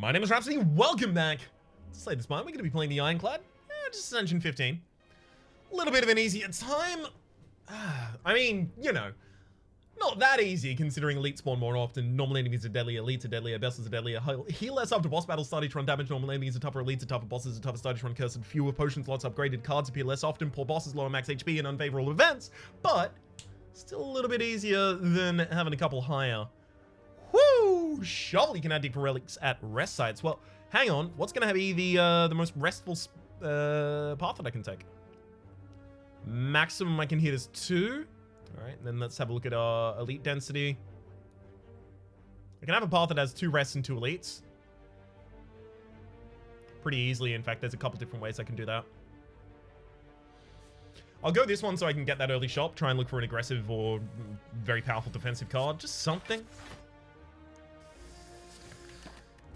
My name is Rhapsody, welcome back to Slay the Spire. We're going to be playing the Ironclad, just Ascension 15. A little bit of an easier time. I mean, you know, not that easy considering elite spawn more often. Normal enemies are deadlier, elites are deadlier, vessels are deadlier, heal less after boss battles, started to run damage, normal enemies are tougher, elites are tougher, bosses are tougher, started to run cursed, fewer potion slots upgraded, cards appear less often, poor bosses, lower max HP, and unfavorable events, but still a little bit easier than having a couple higher. Woo! Shovel, you can add deeper relics at rest sites. Well, hang on, what's gonna be the most restful path that I can take? Maximum I can hit is 2. Alright, then let's have a look at our elite density. I can have a path that has 2 rests and 2 elites. Pretty easily, in fact, there's a couple different ways I can do that. I'll go this one so I can get that early shop, try and look for an aggressive or very powerful defensive card. Just something.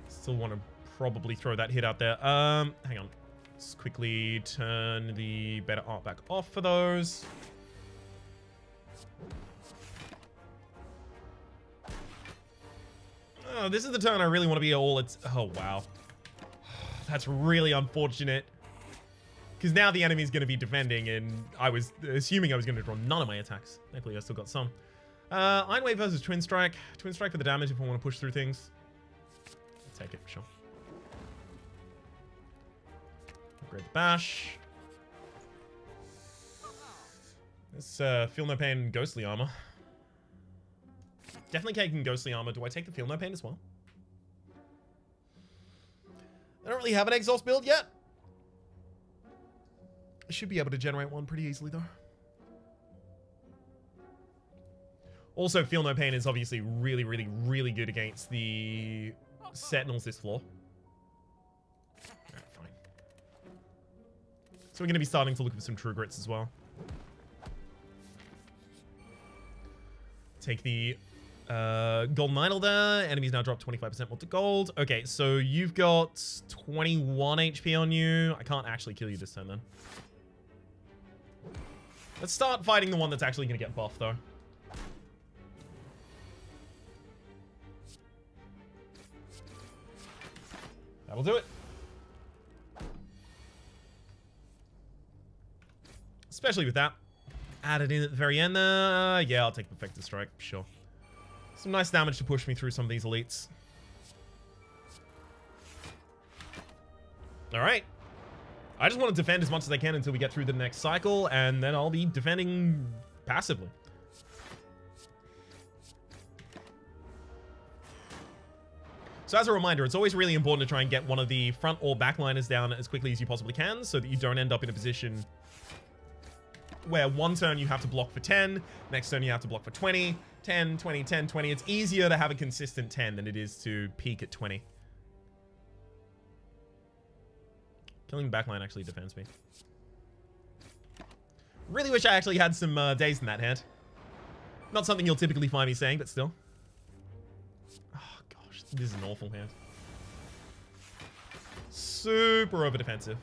Still want to probably throw that hit out there. Hang on. Let's quickly turn the better art back off for those. Oh, this is the turn I really want to be all it's... Oh, wow. That's really unfortunate. Because now the enemy's going to be defending, and I was assuming I was going to draw none of my attacks. Thankfully, I still got some. Iron Wave versus Twin Strike. Twin Strike for the damage if I want to push through things. I'll take it, for sure. Upgrade the bash. Let's feel no pain, ghostly armor. Definitely taking ghostly armor. Do I take the feel no pain as well? I don't really have an exhaust build yet. I should be able to generate one pretty easily though. Also, feel no pain is obviously really, really, really good against the Sentinels this floor. Alright, fine. So we're going to be starting to look for some True Grits as well. Take the Golden Idol there. Enemies now drop 25% more to gold. Okay, so you've got 21 HP on you. I can't actually kill you this time then. Let's start fighting the one that's actually going to get buffed though. That'll do it. Especially with that. Added in at the very end there. Yeah, I'll take Perfected Strike, sure. Some nice damage to push me through some of these elites. Alright. I just want to defend as much as I can until we get through the next cycle, and then I'll be defending passively. So as a reminder, it's always really important to try and get one of the front or backliners down as quickly as you possibly can, so that you don't end up in a position where one turn you have to block for 10, next turn you have to block for 20, 10, 20, 10, 20. It's easier to have a consistent 10 than it is to peak at 20. Killing the backline actually defends me. Really wish I actually had some days in that hand. Not something you'll typically find me saying, but still. Oh gosh, this is an awful hand. Super over defensive.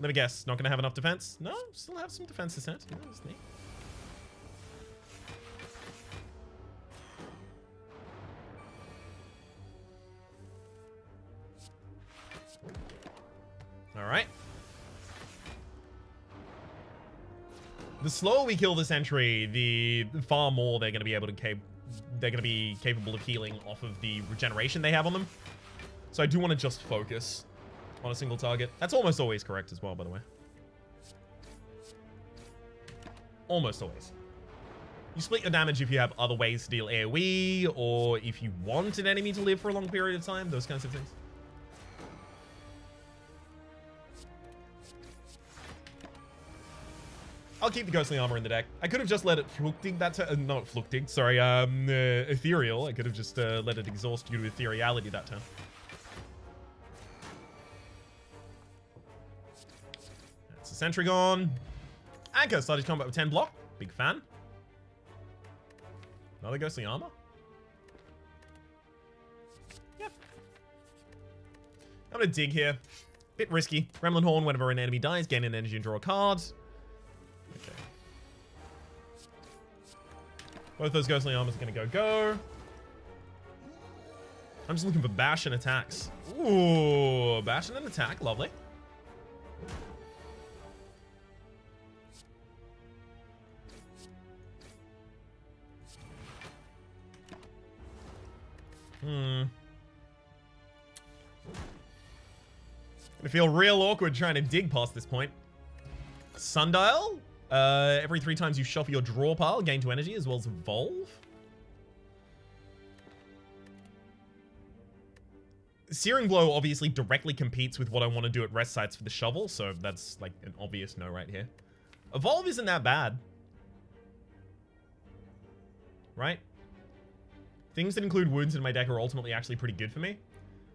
Let me guess, not gonna have enough defense? No, still have some defense this hand. Yeah, that's neat. Alright. The slower we kill this entry, the far more they're gonna be able to they're gonna be capable of healing off of the regeneration they have on them. So I do want to just focus on a single target. That's almost always correct as well, by the way. Almost always. You split your damage if you have other ways to deal AoE, or if you want an enemy to live for a long period of time, those kinds of things. I'll keep the ghostly armor in the deck. I could have just let it fluctig that turn. Not fluctig, sorry, ethereal. I could have just let it exhaust due to ethereality that turn. That's a sentry gone. Anchor started combat with 10 block. Big fan. Another ghostly armor. Yep. I'm gonna dig here. Bit risky. Gremlin Horn, whenever an enemy dies, gain an energy and draw a card. Okay. Both those ghostly armors are gonna go. I'm just looking for bash and attacks. Ooh, bash and an attack. Lovely. Gonna feel real awkward trying to dig past this point. Sundial. Every 3 times you shuffle your draw pile, gain 2 energy as well as evolve. Searing Blow obviously directly competes with what I want to do at rest sites for the shovel, so that's like an obvious no right here. Evolve isn't that bad. Right? Things that include wounds in my deck are ultimately actually pretty good for me.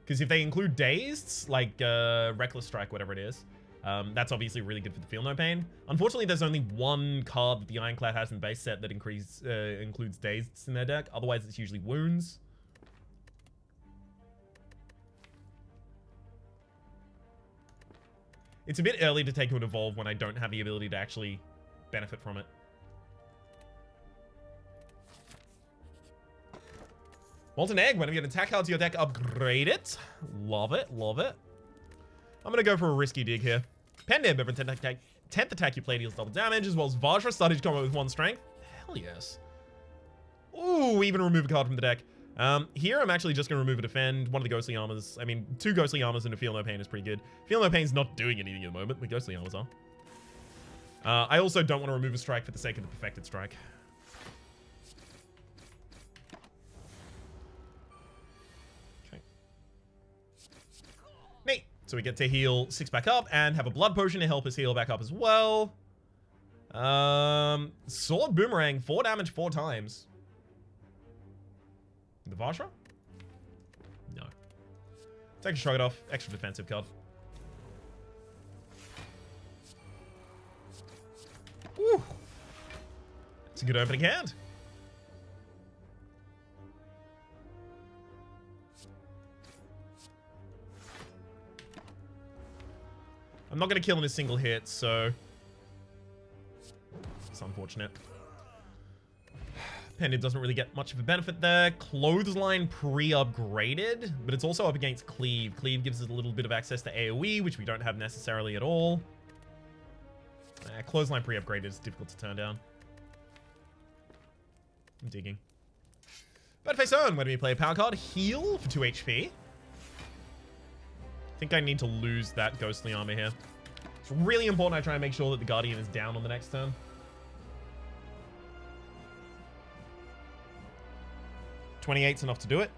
Because if they include dazed, like Reckless Strike, whatever it is, that's obviously really good for the Feel No Pain. Unfortunately, there's only one card that the Ironclad has in base set that includes dazed in their deck. Otherwise, it's usually wounds. It's a bit early to take an evolve when I don't have the ability to actually benefit from it. Molten Egg, whenever you get an attack card to your deck, upgrade it. Love it, love it. I'm going to go for a risky dig here. Pendib, every 10th attack you play deals double damage, as well as Vajra, started combat with 1 strength. Hell yes. Ooh, even remove a card from the deck. Here I'm actually just going to remove a defend, one of the ghostly armors. I mean, 2 ghostly armors and a Feel No Pain is pretty good. Feel No Pain's not doing anything at the moment, but ghostly armors are. I also don't want to remove a strike for the sake of the perfected strike. Okay. Neat. So we get to heal 6 back up and have a blood potion to help us heal back up as well. Sword Boomerang, 4 damage 4 times. The Vajra? No. Take a shrug it off. Extra defensive card. Ooh. It's a good opening hand. I'm not going to kill in a single hit, so it's unfortunate. Pendant doesn't really get much of a benefit there. Clothesline pre-upgraded, but it's also up against Cleave. Cleave gives us a little bit of access to AoE, which we don't have necessarily at all. Clothesline pre-upgraded is difficult to turn down. I'm digging. Bad Face Own, when we play a power card, heal for 2 HP. I think I need to lose that ghostly armor here. It's really important I try and make sure that the Guardian is down on the next turn. 28's enough to do it.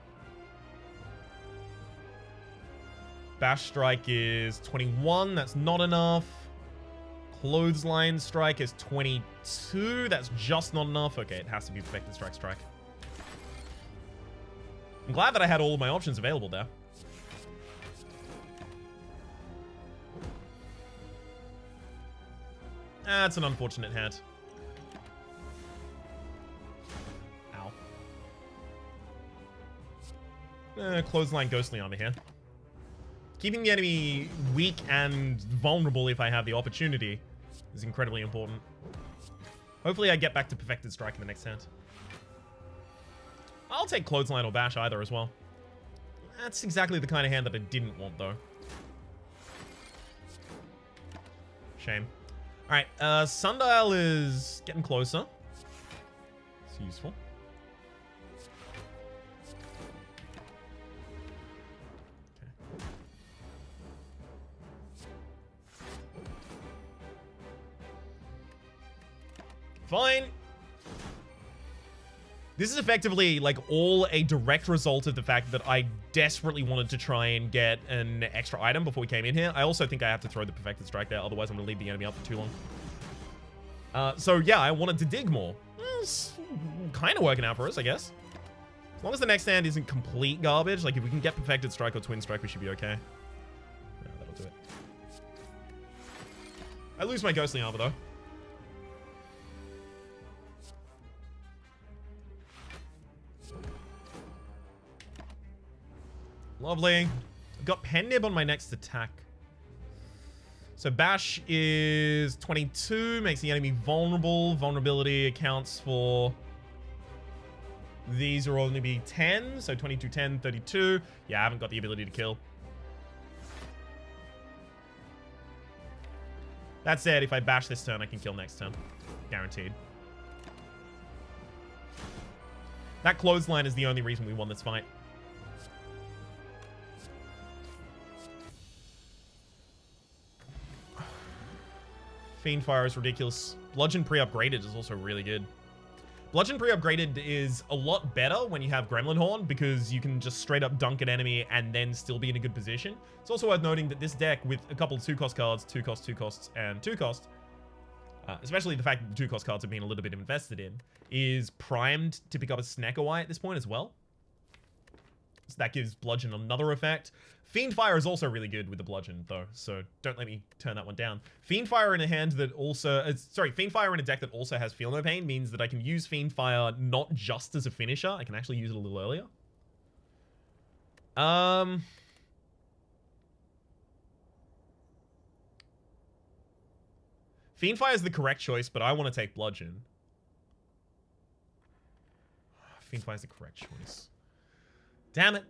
Bash Strike is 21. That's not enough. Clothesline Strike is 22. That's just not enough. Okay, it has to be Perfected Strike. I'm glad that I had all of my options available there. That's an unfortunate hand. Clothesline Ghostly Armor here. Keeping the enemy weak and vulnerable if I have the opportunity is incredibly important. Hopefully I get back to Perfected Strike in the next hand. I'll take Clothesline or Bash either as well. That's exactly the kind of hand that I didn't want though. Shame. Alright, Sundial is getting closer. It's useful. Fine. This is effectively like all a direct result of the fact that I desperately wanted to try and get an extra item before we came in here. I also think I have to throw the Perfected Strike there, otherwise I'm going to leave the enemy up for too long. So yeah, I wanted to dig more. It's kind of working out for us, I guess. As long as the next hand isn't complete garbage, like if we can get Perfected Strike or Twin Strike, we should be okay. Yeah, that'll do it. I lose my Ghostly Armor though. Lovely. I've got Pendib on my next attack. So Bash is 22, makes the enemy vulnerable. Vulnerability accounts for These are only be 10, so 22, 10, 32. Yeah, I haven't got the ability to kill. That said, if I bash this turn, I can kill next turn. Guaranteed. That clothesline is the only reason we won this fight. Fiendfire is ridiculous. Bludgeon pre-upgraded is also really good. Bludgeon pre-upgraded is a lot better when you have Gremlin Horn because you can just straight up dunk an enemy and then still be in a good position. It's also worth noting that this deck with a couple of 2-cost cards, 2-cost, 2-cost, and 2-cost, especially the fact that the 2-cost cards have been a little bit invested in, is primed to pick up a Snackaway at this point as well. So that gives Bludgeon another effect. Fiendfire is also really good with the Bludgeon, though, so don't let me turn that one down. Fiendfire in a hand that also... Fiendfire in a deck that also has Feel No Pain means that I can use Fiendfire not just as a finisher. I can actually use it a little earlier. Fiendfire is the correct choice, but I want to take Bludgeon. Fiendfire is the correct choice. Damn it.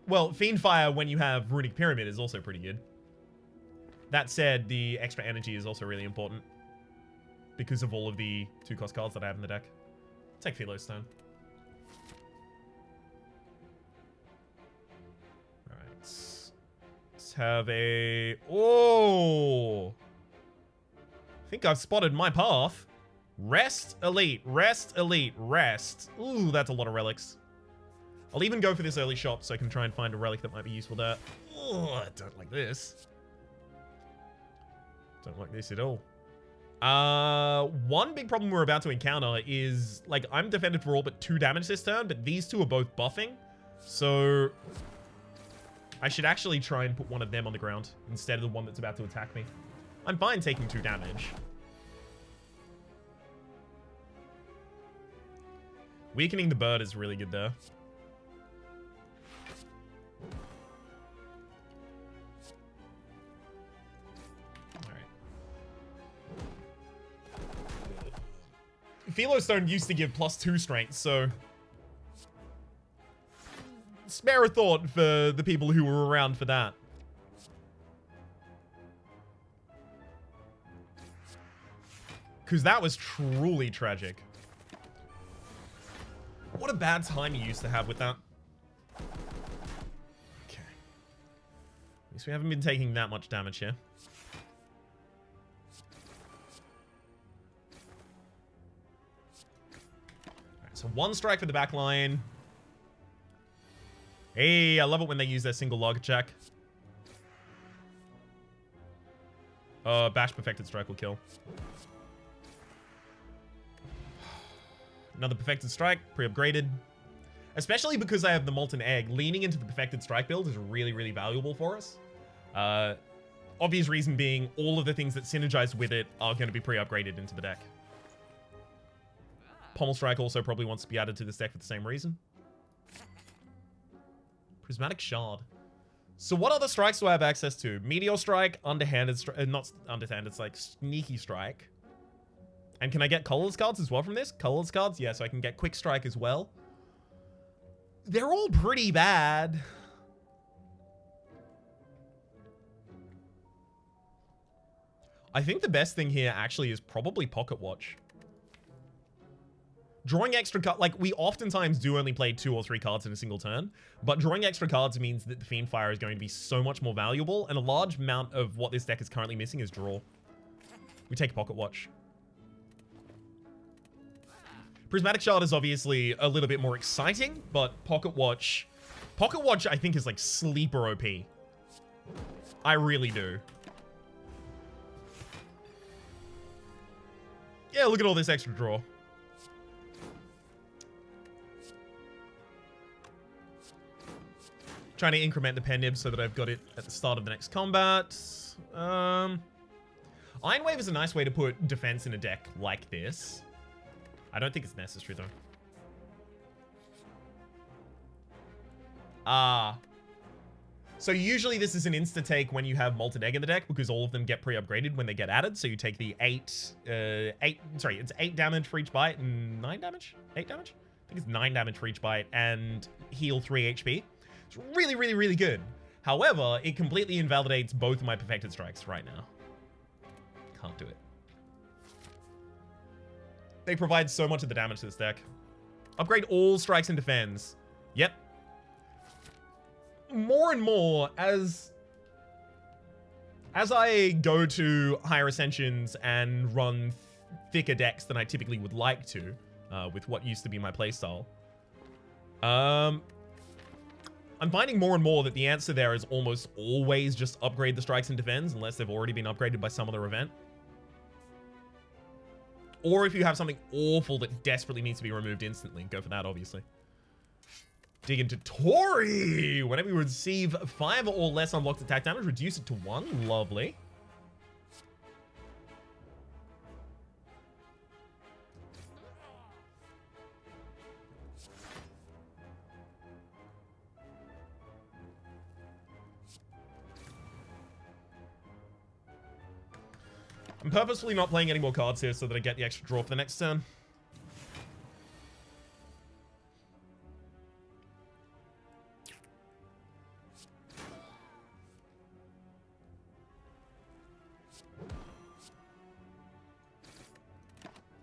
Well, Fiendfire when you have Runic Pyramid is also pretty good. That said, the extra energy is also really important because of all of the 2-cost cards that I have in the deck. Take Philo Stone. Alright. Let's have a... Oh! I think I've spotted my path. Rest, Elite, Rest, Elite, Rest. Ooh, that's a lot of relics. I'll even go for this early shop so I can try and find a relic that might be useful there. Oh, I don't like this. Don't like this at all. One big problem we're about to encounter is, like, I'm defended for all but 2 damage this turn, but these 2 are both buffing. So I should actually try and put one of them on the ground instead of the one that's about to attack me. I'm fine taking 2 damage. Weakening the bird is really good there. Philo Stone used to give +2 strength, so spare a thought for the people who were around for that. Because that was truly tragic. What a bad time you used to have with that. Okay. At least we haven't been taking that much damage here. So 1 strike for the back line. Hey, I love it when they use their single log check. Bash Perfected Strike will kill. Another Perfected Strike, pre-upgraded. Especially because I have the Molten Egg, leaning into the Perfected Strike build is really, really valuable for us. Obvious reason being, all of the things that synergize with it are going to be pre-upgraded into the deck. Pommel Strike also probably wants to be added to this deck for the same reason. Prismatic Shard. So what other strikes do I have access to? Meteor Strike, Underhanded Strike, not Underhanded, it's like Sneaky Strike. And can I get Colorless cards as well from this? Colorless cards? Yeah, so I can get Quick Strike as well. They're all pretty bad. I think the best thing here actually is probably Pocket Watch. Drawing extra cards, like, we oftentimes do only play 2 or 3 cards in a single turn, but drawing extra cards means that the Fiendfire is going to be so much more valuable, and a large amount of what this deck is currently missing is draw. We take Pocket Watch. Prismatic Shard is obviously a little bit more exciting, but Pocket Watch, I think, is like sleeper OP. I really do. Yeah, look at all this extra draw. Trying to increment the pen nib so that I've got it at the start of the next combat. Iron Wave is a nice way to put defense in a deck like this. I don't think it's necessary, though. So usually this is an insta-take when you have Molten Egg in the deck because all of them get pre-upgraded when they get added. So you take the it's 8 damage for each bite and 9 damage? 8 damage? I think it's 9 damage for each bite and heal 3 HP. It's really, really, really good. However, it completely invalidates both of my perfected strikes right now. Can't do it. They provide so much of the damage to this deck. Upgrade all strikes and defends. Yep. More and more, as I go to higher ascensions and run thicker decks than I typically would like to, with what used to be my playstyle, I'm finding more and more that the answer there is almost always just upgrade the strikes and defends, unless they've already been upgraded by some other event. Or if you have something awful that desperately needs to be removed instantly, go for that, obviously. Dig into Tori! Whenever you receive 5 or less unlocked attack damage, reduce it to 1. Lovely. I'm purposefully not playing any more cards here so that I get the extra draw for the next turn.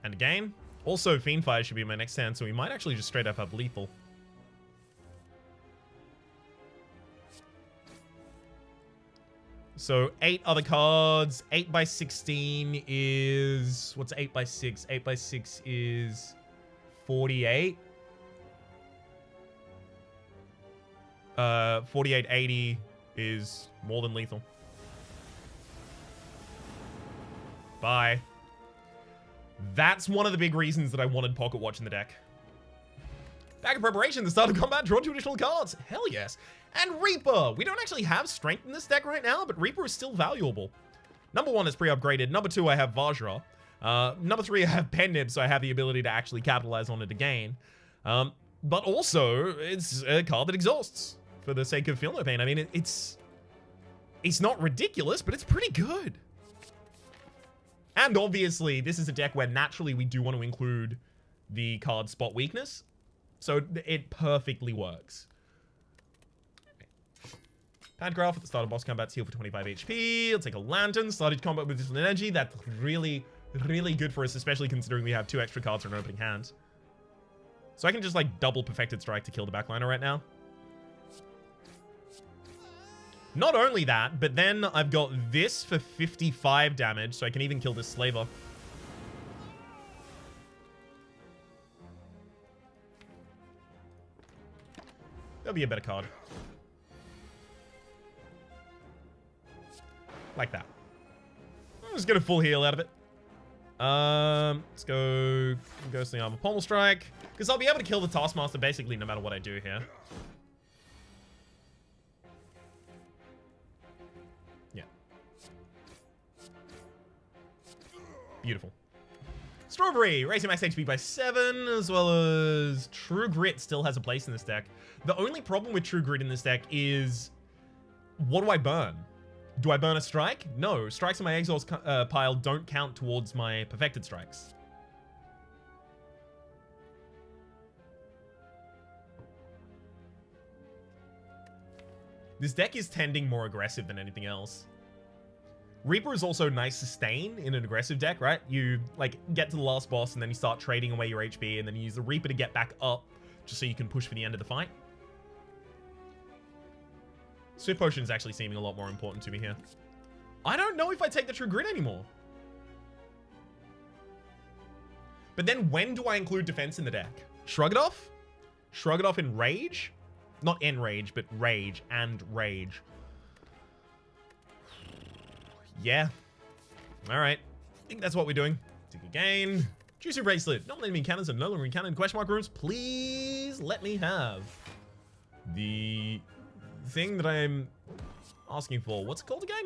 And again, also Fiendfire should be my next turn, so we might actually just straight up have lethal. So 8 other cards. 8 by 16 is... What's 8 by 6? 8 by 6 is 48. 4880 is more than lethal. Bye. That's one of the big reasons that I wanted Pocket Watch in the deck. Back in preparation, the start of combat, draw 2 additional cards. Hell yes. And Reaper. We don't actually have strength in this deck right now, but Reaper is still valuable. Number 1 is pre-upgraded. Number 2, I have Vajra. Number 3, I have Pen-Nib, so I have the ability to actually capitalize on it again. But also, it's a card that exhausts for the sake of Feel No Pain. I mean, it's not ridiculous, but it's pretty good. And obviously, this is a deck where naturally we do want to include the card Spot Weakness. So it perfectly works. Padgraph at the start of boss combat, heal for 25 HP. I'll take a Lantern, started combat with Distant Energy. That's really, really good for us, especially considering we have 2 extra cards in our opening hand. So I can just like double Perfected Strike to kill the backliner right now. Not only that, but then I've got this for 55 damage, so I can even kill this Slaver. That'll be a better card. Like that. I'm just get a full heal out of it. Let's go Ghostly Armor Pommel Strike, because I'll be able to kill the Taskmaster basically no matter what I do here. Yeah. Beautiful. Strawberry, raising max HP by 7, as well as True Grit still has a place in this deck. The only problem with True Grit in this deck is, what do I burn? Do I burn a strike? No, strikes in my exhaust pile don't count towards my perfected strikes. This deck is tending more aggressive than anything else. Reaper is also nice sustain in an aggressive deck, right? You like get to the last boss and then you start trading away your HP and then you use the Reaper to get back up just so you can push for the end of the fight. Swift Potion is actually seeming a lot more important to me here. I don't know if I take the True Grit anymore. But then when do I include defense in the deck? Shrug it off? Shrug it off in Rage? Not Enrage, but Rage and Rage. Yeah. Alright. I think that's what we're doing. Dig again. Juicy Bracelet. Not enemy cannons and no longer cannon question mark rooms. Please let me have the thing that I'm asking for. What's it called again?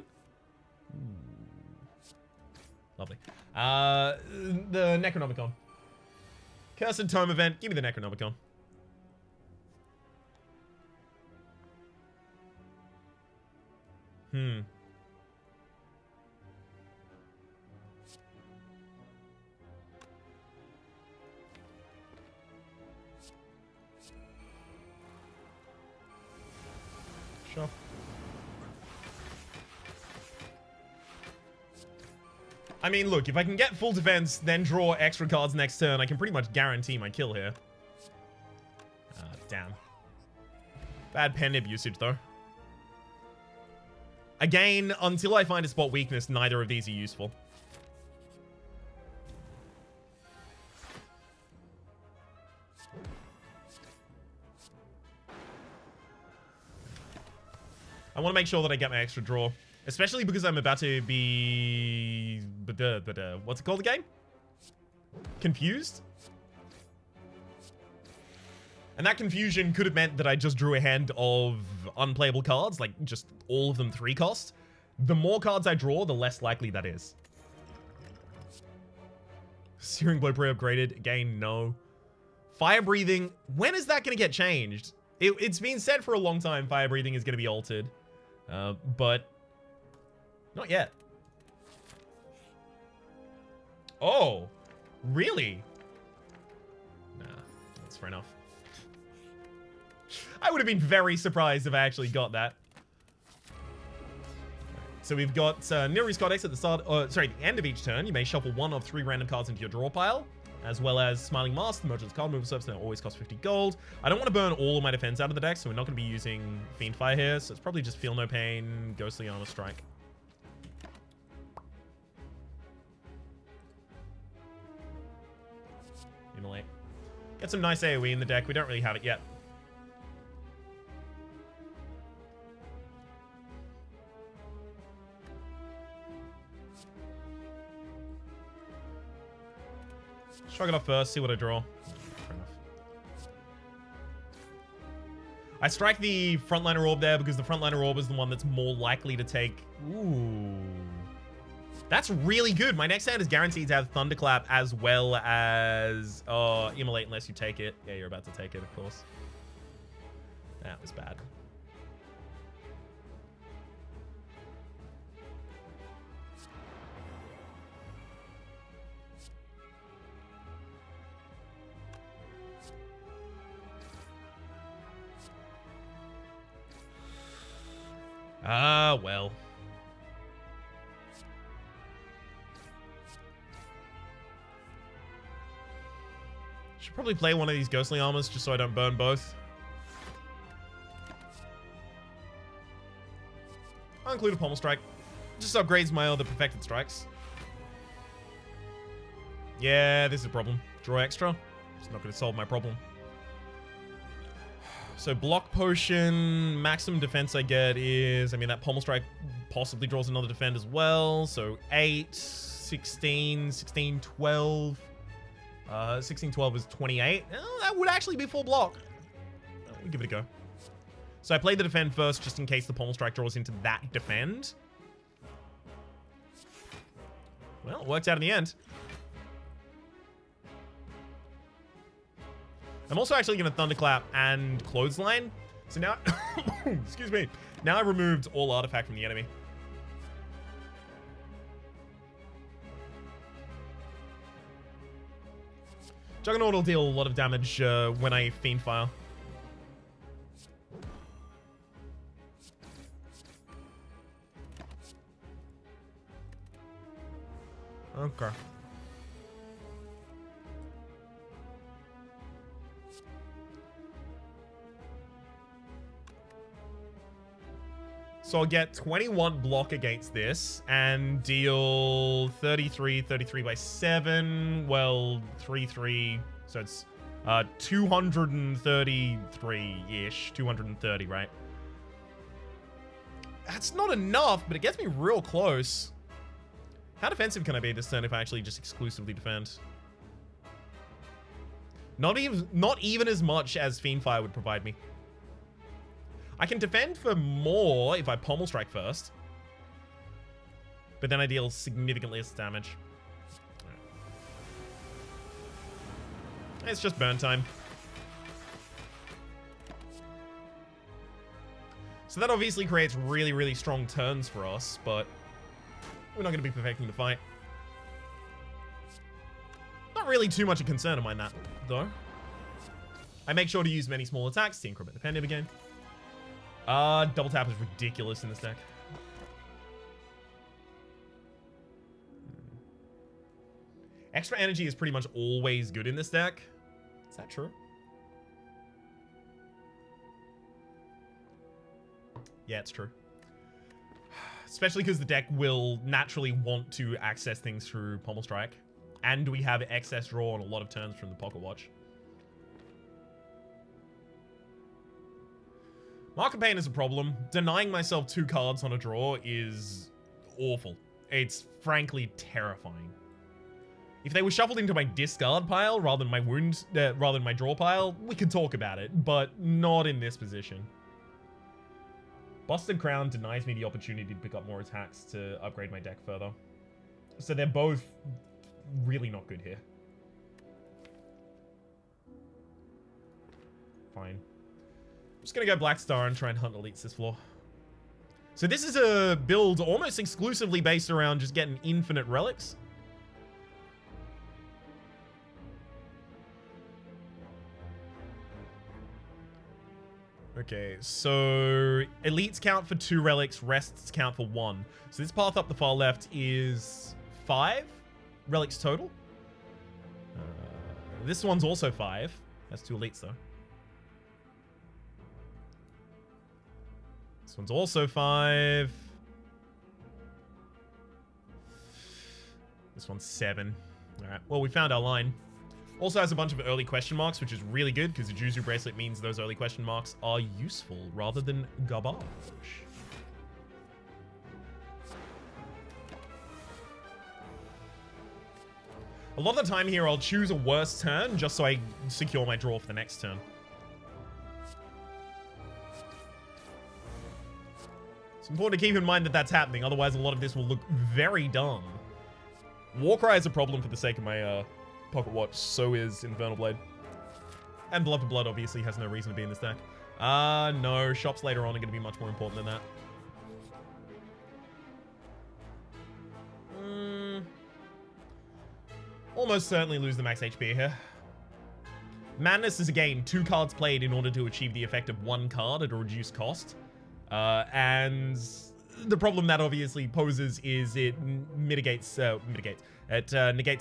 Lovely. The Necronomicon. Cursed Tome event. Give me the Necronomicon. Sure. I mean, look, if I can get full defense, then draw extra cards next turn, I can pretty much guarantee my kill here. Damn. Bad pen nib usage, though. Again, until I find a spot weakness, neither of these are useful. I want to make sure that I get my extra draw. Especially because I'm about to be... what's it called again? Confused? And that confusion could have meant that I just drew a hand of unplayable cards, like just all of them 3 cost. The more cards I draw, the less likely that is. Searing Blow pre-upgraded. Again, no. Fire Breathing. When is that going to get changed? It's been said for a long time Fire Breathing is going to be altered. But not yet. Oh, really? Nah, that's fair enough. I would have been very surprised if I actually got that. So we've got Neri's Codex at the start, the end of each turn. You may shuffle 1 of 3 random cards into your draw pile, as well as Smiling Mask, the merchant's card mover surface, now always costs 50 gold. I don't want to burn all of my defense out of the deck, so we're not going to be using Fiendfire here, so it's probably just Feel No Pain, Ghostly Armor Strike. Immolate. Get some nice AoE in the deck. We don't really have it yet. Shrug it off first, see what I draw. Fair enough. I strike the Frontliner Orb there because the Frontliner Orb is the one that's more likely to take... Ooh. That's really good. My next hand is guaranteed to have Thunderclap as well as... Immolate unless you take it. Yeah, you're about to take it, of course. That was bad. Ah, well. Should probably play one of these Ghostly Armors just so I don't burn both. I'll include a Pommel Strike. Just upgrades my other Perfected Strikes. Yeah, this is a problem. Draw extra. It's not going to solve my problem. So block potion, maximum defense I get is, I mean, that Pommel Strike possibly draws another defend as well. So 8, 16, 16, 12. 16, 12 is 28. Oh, that would actually be full block. We'll give it a go. So I played the defend first just in case the Pommel Strike draws into that defend. Well, it worked out in the end. I'm also actually going to Thunderclap and Clothesline. So now... excuse me. Now I removed all artifact from the enemy. Juggernaut will deal a lot of damage when I Fiendfire. Okay. So I'll get 21 block against this and deal 33 by 7. Well, 3. So it's 233-ish. 230, right? That's not enough, but it gets me real close. How defensive can I be this turn if I actually just exclusively defend? Not even as much as Fiendfire would provide me. I can defend for more if I Pommel Strike first. But then I deal significantly less damage. It's just burn time. So that obviously creates really, really strong turns for us, but we're not going to be perfecting the fight. Not really too much a concern of mine, that, though. I make sure to use many small attacks to increment the pen nib again. Double tap is ridiculous in this deck. Extra energy is pretty much always good in this deck. Is that true? Yeah, it's true. Especially because the deck will naturally want to access things through Pommel Strike. And we have excess draw on a lot of turns from the Pocket Watch. Market Pain is a problem. Denying myself 2 cards on a draw is awful. It's frankly terrifying. If they were shuffled into my discard pile rather than my draw pile, we could talk about it, but not in this position. Busted Crown denies me the opportunity to pick up more attacks to upgrade my deck further. So they're both really not good here. Fine. I'm just gonna go Black Star and try and hunt elites this floor. So this is a build almost exclusively based around just getting infinite relics. Okay, so elites count for 2 relics, rests count for 1. So this path up the far left is 5 relics total. This one's also 5. That's 2 elites though. This one's also 5. This one's 7. Alright, well, we found our line. Also has a bunch of early question marks, which is really good because the Juzu bracelet means those early question marks are useful rather than garbage. A lot of the time here, I'll choose a worse turn just so I secure my draw for the next turn. It's important to keep in mind that that's happening, otherwise a lot of this will look very dumb. Warcry is a problem for the sake of my Pocket Watch, so is Infernal Blade. And Beloved Blood obviously has no reason to be in this deck. No, shops later on are going to be much more important than that. Almost certainly lose the max HP here. Madness is again 2 cards played in order to achieve the effect of 1 card at a reduced cost. And the problem that obviously poses is it negates a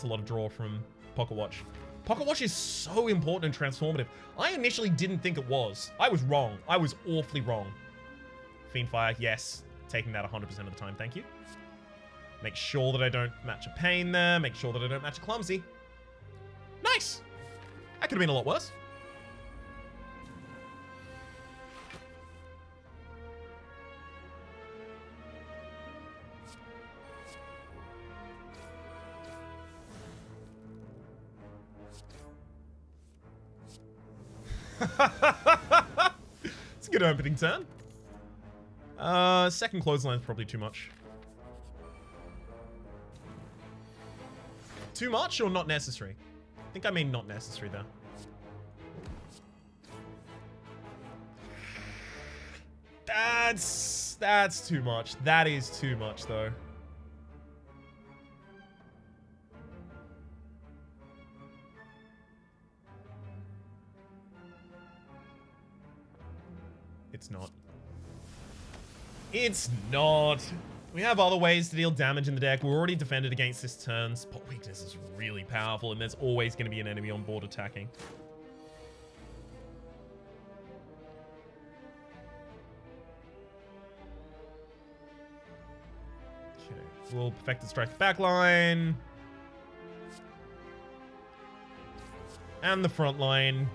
lot of draw from Pocket Watch. Pocket Watch is so important and transformative. I initially didn't think it was. I was wrong. I was awfully wrong. Fiendfire, yes. Taking that 100% of the time, thank you. Make sure that I don't match a Pain there. Make sure that I don't match a Clumsy. Nice! That could have been a lot worse. It's a good opening turn. Second clothesline's probably too much. Too much or not necessary? I think I mean not necessary there. That's too much. That is too much though. It's not. It's not. We have other ways to deal damage in the deck. We're already defended against this turn. Spot weakness is really powerful, and there's always going to be an enemy on board attacking. Okay, we'll Perfected Strike the back line. And the front line.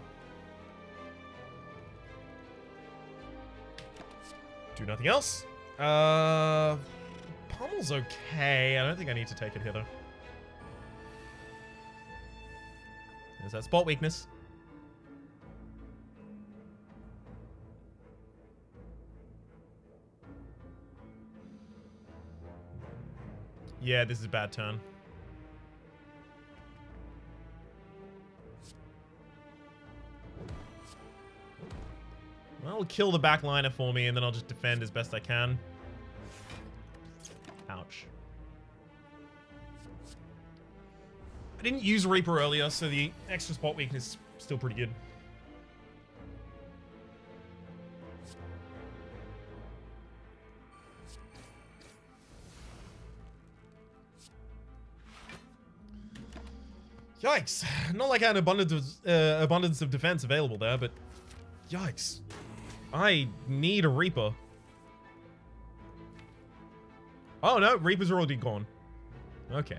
Do nothing else. Pommel's okay. I don't think I need to take it here, though. There's that spot weakness. Yeah, this is a bad turn. Well, it'll kill the back liner for me, and then I'll just defend as best I can. Ouch. I didn't use Reaper earlier, so the extra spot weakness is still pretty good. Yikes. Not like I had abundance of defense available there, but yikes. I need a Reaper. Oh no, Reapers are already gone. Okay.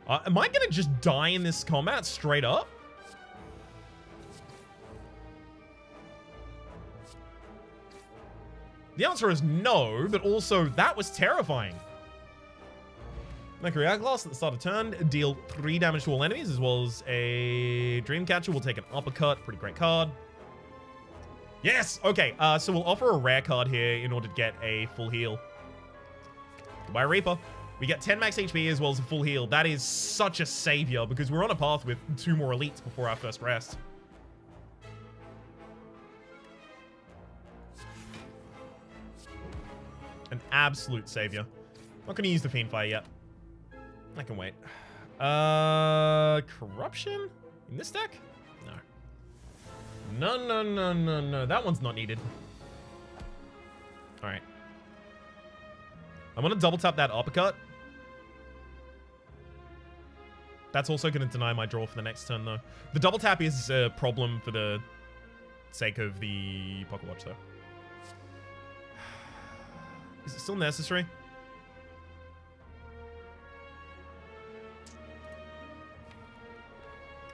Am I gonna just die in this combat straight up? The answer is no, but also that was terrifying. Reliquary Glass at the start of turn, deal 3 damage to all enemies, as well as a Dreamcatcher will take an uppercut. Pretty great card. Yes! Okay, so we'll offer a rare card here in order to get a full heal. Goodbye, Reaper. We get 10 max HP as well as a full heal. That is such a savior because we're on a path with 2 more elites before our first rest. An absolute savior. Not going to use the Fiendfire yet. I can wait. Corruption? In this deck? No. No. That one's not needed. Alright. I'm going to double tap that uppercut. That's also going to deny my draw for the next turn, though. The double tap is a problem for the sake of the Pocket Watch, though. Is it still necessary?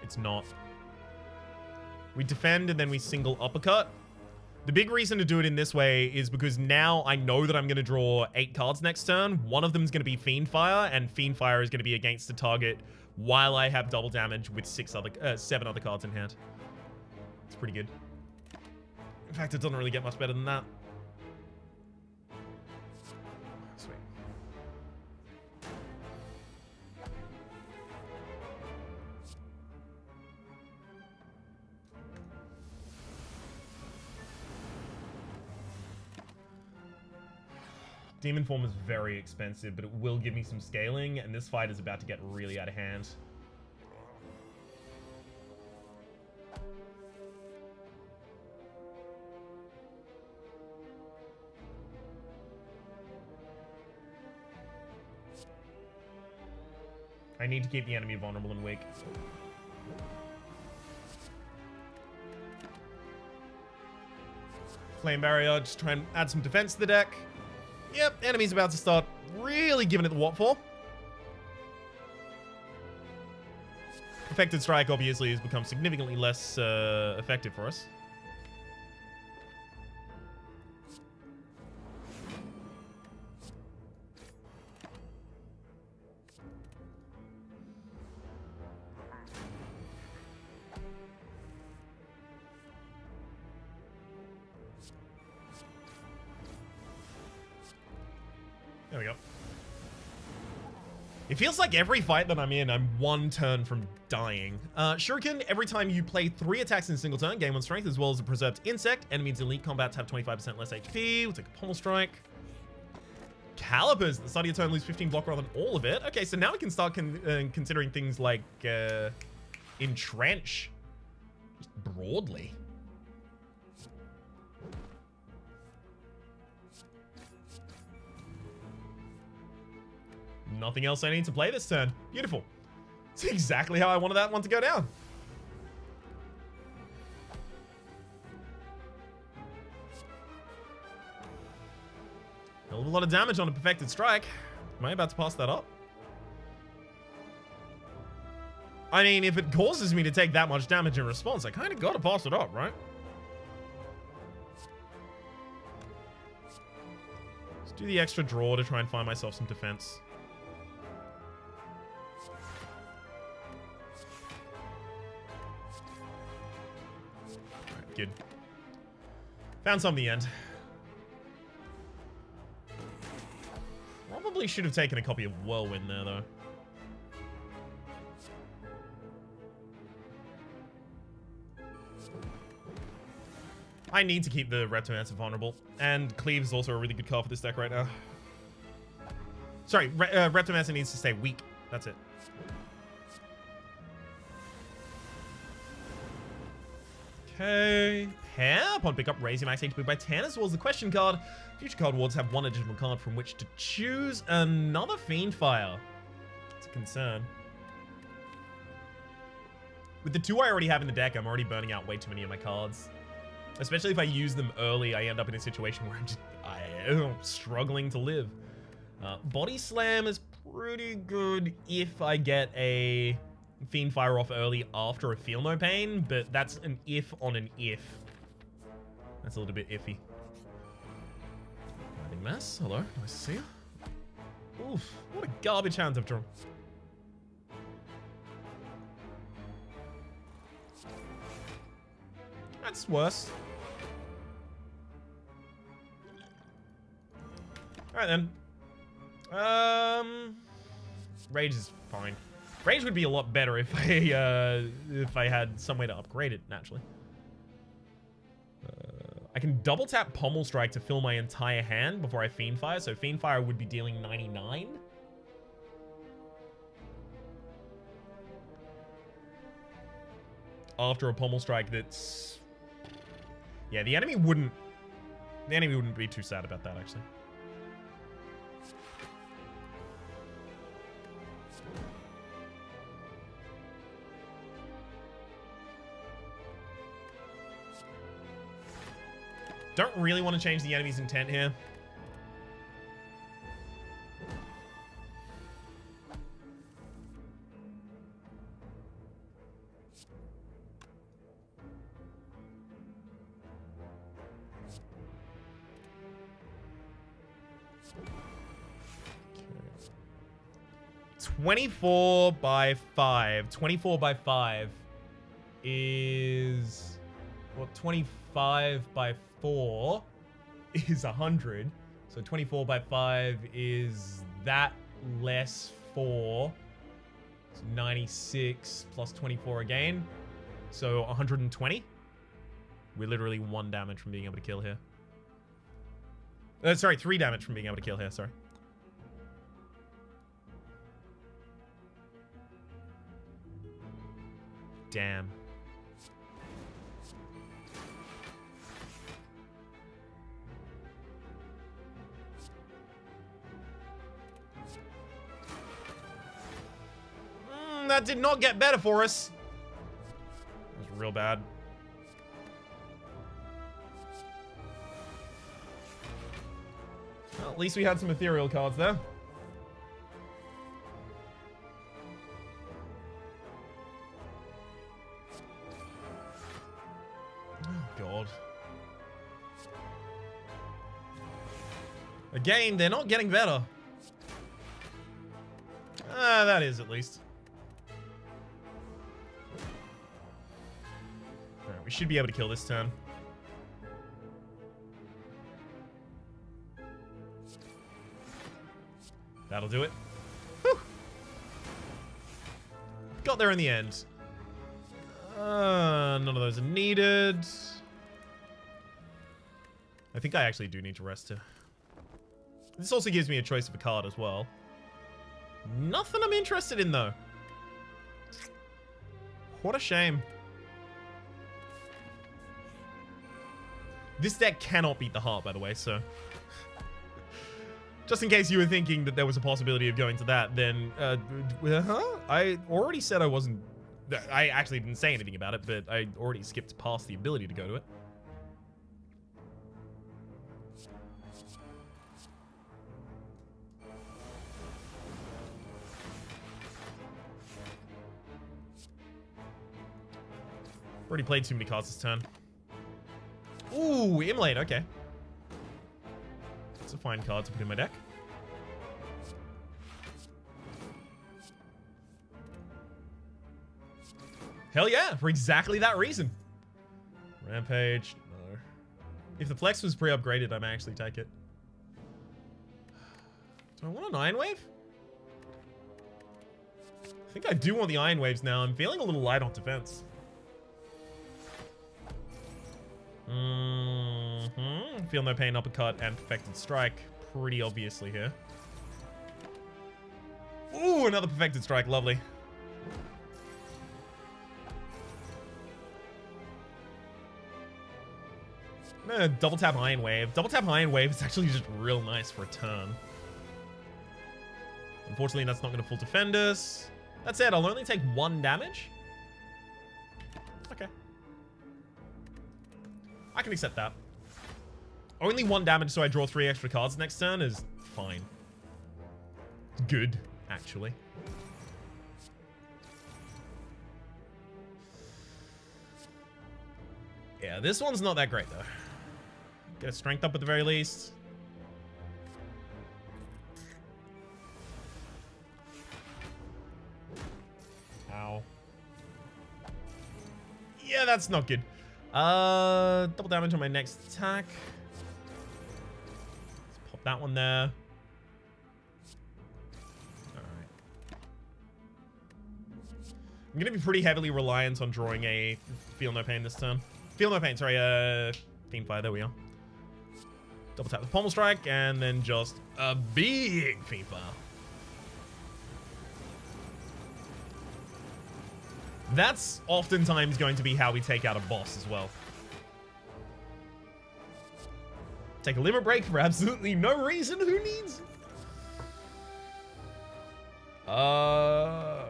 It's not. We defend and then we single uppercut. The big reason to do it in this way is because now I know that I'm going to draw 8 cards next turn. One of them is going to be Fiendfire, and Fiendfire is going to be against the target while I have double damage with 7 other cards in hand. It's pretty good. In fact, it doesn't really get much better than that. Sweet. Demon Form is very expensive, but it will give me some scaling, and this fight is about to get really out of hand. I need to keep the enemy vulnerable and weak. Flame Barrier, just try and add some defense to the deck. Yep, enemy's about to start really giving it the what for. Affected Strike obviously has become significantly less effective for us. There we go. It feels like every fight that I'm in, I'm 1 turn from dying. Shuriken, every time you play 3 attacks in a single turn, gain 1 strength, as well as a preserved insect. Enemies in elite combats have 25% less HP. We'll take a Pommel Strike. Calipers, at the start of your turn, lose 15 block rather than all of it. Okay, so now we can start considering things like Entrench. Just broadly. Nothing else I need to play this turn. Beautiful. It's exactly how I wanted that one to go down. Hell of a lot of damage on a perfected strike. Am I about to pass that up? I mean, if it causes me to take that much damage in response, I kind of got to pass it up, right? Let's do the extra draw to try and find myself some defense. Good. Found some in the end. Probably should have taken a copy of Whirlwind there, though. I need to keep the Reptomancer vulnerable. And Cleave is also a really good card for this deck right now. Sorry, Reptomancer needs to stay weak. That's it. Okay. Pair. Upon pickup, raise your max HP by 10, as well as the question card. Future card wards have 1 additional card from which to choose another Fiendfire. It's a concern. With the 2 I already have in the deck, I'm already burning out way too many of my cards. Especially if I use them early, I end up in a situation where I'm struggling to live. Body Slam is pretty good if I get a Fiendfire off early after a Feel No Pain, but that's an if on an if. That's a little bit iffy. Lightning Mass, hello, nice to see you. Oof, what a garbage hand I've drawn. That's worse. Alright then. Rage is fine. Rage would be a lot better if I had some way to upgrade it naturally. I can double tap Pommel Strike to fill my entire hand before I Fiendfire, so Fiendfire would be dealing 99. After a Pommel Strike that's... Yeah, the enemy wouldn't be too sad about that, actually. Don't really want to change the enemy's intent here. Okay. 24 by 5. 24 by 5 is... Well, 25 by 4 is 100. So 24 by 5 is that less 4. So 96 plus 24 again. So 120. We're literally 1 damage from being able to kill here. Sorry, 3 damage from being able to kill here, sorry. Damn. That did not get better for us. That was real bad. Well, at least we had some ethereal cards there. Oh, God. Again, they're not getting better. That is, at least. Alright, we should be able to kill this turn. That'll do it. Whew. Got there in the end. None of those are needed. I think I actually do need to rest too. This also gives me a choice of a card as well. Nothing I'm interested in though. What a shame. This deck cannot beat the heart, by the way, so... Just in case you were thinking that there was a possibility of going to that, then... I already said I wasn't... I actually didn't say anything about it, but I already skipped past the ability to go to it. Already played too many cards this turn. Ooh, Immolate, okay. It's a fine card to put in my deck. Hell yeah, for exactly that reason. Rampage, no. If the Flex was pre-upgraded, I may actually take it. Do I want an Iron Wave? I think I do want the Iron Waves now. I'm feeling a little light on defense. Feel No Pain, Uppercut, and Perfected Strike. Pretty obviously here. Ooh, another Perfected Strike. Lovely. I'm gonna double tap Iron Wave. Double tap Iron Wave is actually just real nice for a turn. Unfortunately, that's not gonna full defend us. That said, I'll only take 1 damage. I can accept that. Only 1 damage, so I draw 3 extra cards next turn is fine. Good, actually. Yeah, this one's not that great, though. Get a strength up at the very least. Ow. Yeah, that's not good. Double damage on my next attack. Let's pop that one there. Alright. I'm gonna be pretty heavily reliant on drawing a Feel No Pain this turn. Feel No Pain, sorry, Fiendfire, there we are. Double tap the Pommel Strike, and then just a big Fiendfire. That's oftentimes going to be how we take out a boss as well. Take a limit break for absolutely no reason. Who needs? No,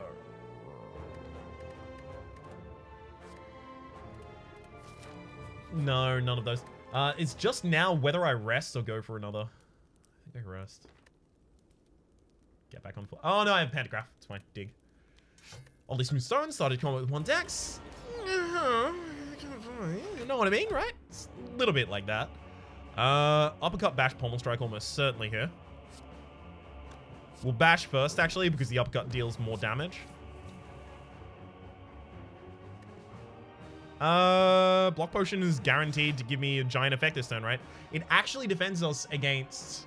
none of those. It's just now whether I rest or go for another. I think I rest. Get back on foot. Oh no, I have Pantograph. It's fine. Dig. Oddly Smooth Stone started combat with 1 dex. You know what I mean, right? It's a little bit like that. Uppercut, bash, pommel strike almost certainly here. We'll bash first, actually, because the uppercut deals more damage. Block Potion is guaranteed to give me a giant effect this turn, right? It actually defends us against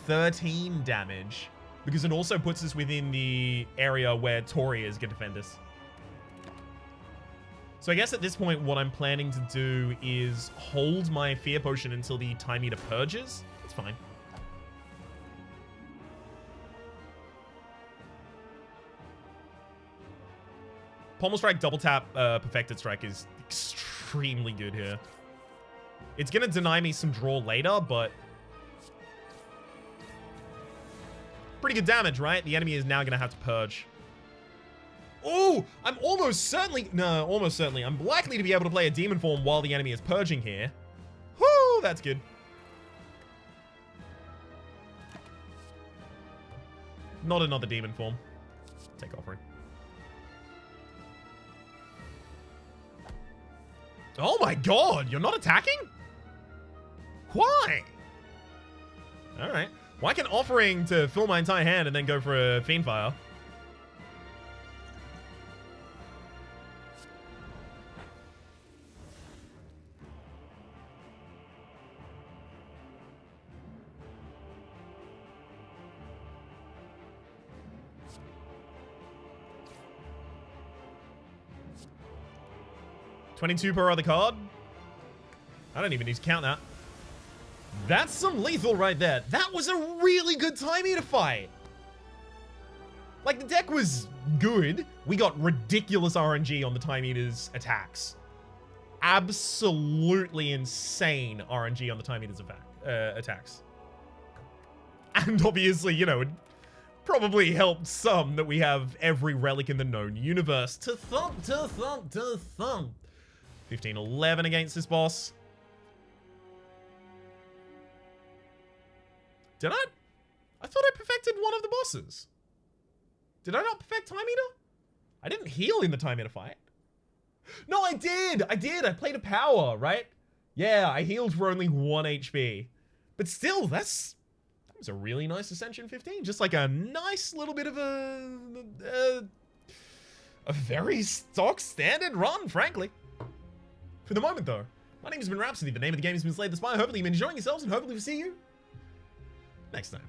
13 damage. Because it also puts us within the area where Torias can defend us. So I guess at this point, what I'm planning to do is hold my Fear Potion until the Time Eater purges. That's fine. Pommel Strike, double tap, Perfected Strike is extremely good here. It's going to deny me some draw later, but... pretty good damage, right? The enemy is now going to have to purge. Oh, I'm almost certainly... no, almost certainly. I'm likely to be able to play a demon form while the enemy is purging here. Whoo, that's good. Not another demon form. Take offering. Oh my god, you're not attacking? Why? All right. Why can offering to fill my entire hand and then go for a Fiendfire? $22 per other card? I don't even need to count that. That's some lethal right there. That was a really good Time Eater fight. Like, the deck was good. We got ridiculous RNG on the Time Eater's attacks. Absolutely insane RNG on the Time Eater's attacks. And obviously, you know, it probably helped some that we have every relic in the known universe to thump, to thump, to thump. 15-11 against this boss. Did I? I thought I perfected one of the bosses. Did I not perfect Time Eater? I didn't heal in the Time Eater fight. No, I did. I did. I played a power, right? Yeah, I healed for only 1 HP. But still, that was a really nice Ascension 15. Just like a nice little bit of a very stock standard run, frankly. For the moment, though, my name has been Rhapsody. The name of the game has been Slay the Spire. Hopefully you've been enjoying yourselves, and hopefully we'll see you next time.